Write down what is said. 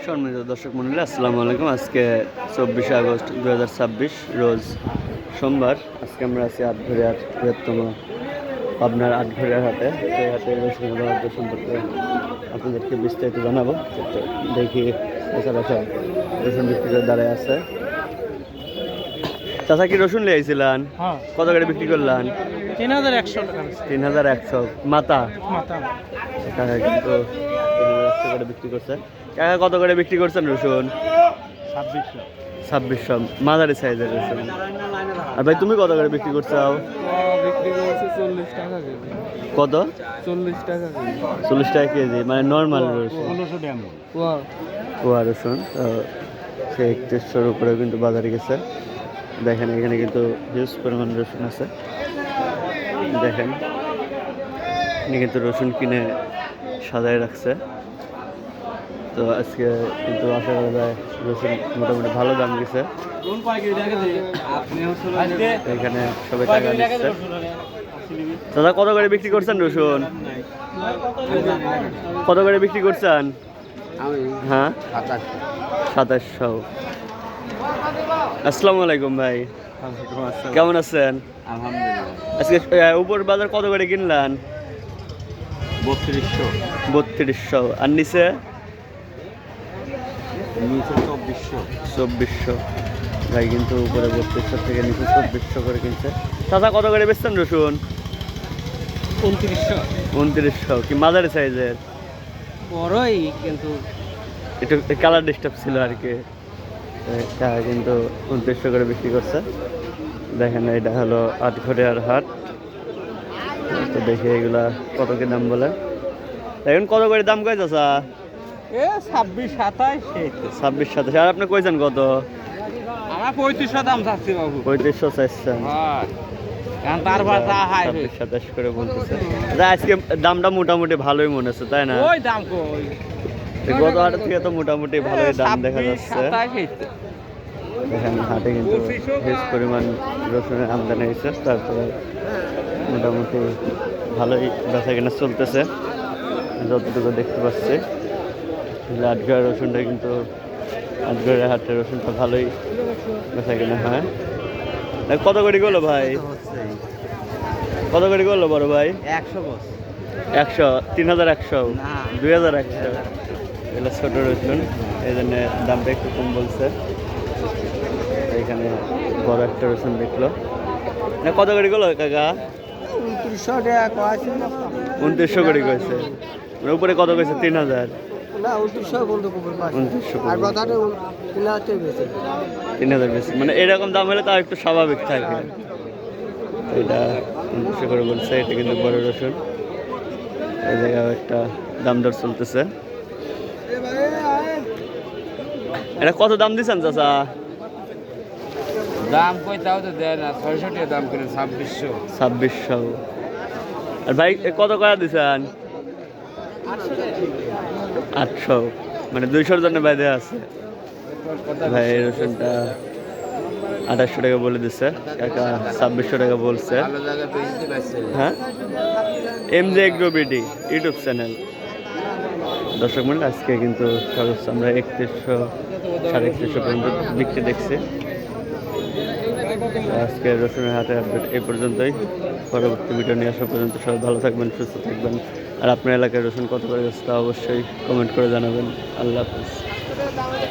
সম্মানিত দর্শক মন্ডলী, আসসালামু আলাইকুম। আজকে 24শে আগস্ট 2026 রোজ সোমবার। আজকে আমরা আছি আটঘরিয়ার বৃহত্তম পাবনার আটঘরিয়ার হাটে। সেই হাটে রসুন বাণিজ্য সম্পর্কে আপনাদেরকে বিস্তারিত জানাবো। দেখি এছাড়া সব রসুন বিক্রি করে দাঁড়ায় আছে। চাচা কি রসুন লিয়েছিলেন? কত করে বিক্রি করলেন? 3100 টাকা। 3100 মাথা টাকা কিন্তু 3100 করে বিক্রি করছে। কাকা কত করে বিক্রি করছেন রসুন? 2600 মাঝারি সাইজের রসুন। আর ভাই তুমি কত করে বিক্রি করছো? বিক্রি করছে 40 টাকা কেজি। কত? 40 টাকা কেজি। 40 টাকা কেজি, মানে নর্মাল রসুন। কুয়া রসুন তো সে 3100-র উপরেও কিন্তু বাজারে গেছে। দেখেন এখানে কিন্তু হিউজ পরিমাণ রসুন আছে। দেখেন এখানে কিন্তু রসুন কিনে সাজায় রাখছে। তো আজকে কিন্তু আশা করা যায় রসুন মোটামুটি ভালো দাম দিচ্ছে। এখানে সবাই টাকা দিচ্ছে। দাদা কত করে বিক্রি করছেন রসুন? কত করে বিক্রি করছেন? হ্যাঁ 2700। আসসালামু আলাইকুম ভাই, কেমন আছেন? আলহামদুলিল্লাহ। আজকে উপর বাজার কত করে কিনলেন? 3200। আর নিচে? 2400। ভাই কিন্তু উপরে 3200 থেকে নিচে 2400 করে কিনছে। চাচা কত করে বেচছেন রসুন? 2900। কি মাঝারি সাইজের? বড়ই, কিন্তু একটু কালার ডিস্টার্ব ছিল আর কি। এটা কিন্তু 2900 করে বিক্রি করছে। দেখেন এটা হলো আটঘরিয়ার হাট। তো দেখি এগুলা কত কি দাম বলে। এখন কত করে দাম কয় চাচা? 26-27। আর আপনি কইছেন কত? আমার 3500 দাম চাচ্ছি বাবু। 3500 চাইছেন? তারপর 26-27 করে বলতেছে। আজকে দামটা মোটামুটি ভালোই মনে হচ্ছে, তাই না? ওই দাম কই, গত হাট থেকে তো মোটামুটি ভালোই দাম দেখা যাচ্ছে। দেখেন হাটে কিন্তু বেশ পরিমাণ রসুনের আমদানি হয়েছে। তারপরে মোটামুটি ভালোই বেচা কেনা চলতেছে যতটুকু দেখতে পাচ্ছি। আটঘরিয়া রসুনটা কিন্তু আটঘরিয়া হাটের রসুনটা ভালোই বেচা কেনা হয়। কত করে গেলো ভাই? কত করে গেলো বড় ভাই? 100। 3100? 2100? এগুলো ছোট রসুন, এই জন্য দামটা একটু কম বলছে। এখানে বড় একটা রসুন দেখলো। কত করে গেলো কাকা? 2900 টাকা। 2900 করে কয়েছে। উপরে কত কয়েছে? 3000? না, 2900 বলতে কবর পাস। 2900 আর বাজারে 3000 বেশি। 3000 বেশি, মানে এরকম দাম হলে তাও একটু স্বাভাবিক থাকে। এটা 2900 করে বলছে। এটা কিন্তু বড় রসুন। এই জায়গায় একটা দাম দর চলতেছে। এটা কত দাম দিচ্ছেন চাচা? দাম কই তাও তো দেয় না। 600 টাকা দাম করে 2600। আর ভাই কত করে দিচ্ছেন? 800। মানে 200-র জন্য বাইরে আছে। ভাই এই রসুনটা 2800 টাকা বলে দিচ্ছে। কাকা 2600 টাকা বলছে। হ্যাঁ, MJ Agro BD YouTube channel. দর্শক মূল্য আজকে কিন্তু সর্বোচ্চ আমরা 3100, 3150 পর্যন্ত বিক্রি দেখছি। আজকে রসুনের হাটে আপডেট এই পর্যন্তই। পরবর্তী ভিডিও নিয়ে আসা পর্যন্ত সবাই ভালো থাকবেন, সুস্থ থাকবেন। আর আপনার এলাকায় রসুন কত করে গেছে তা অবশ্যই কমেন্ট করে জানাবেন। আল্লাহ হাফিজ।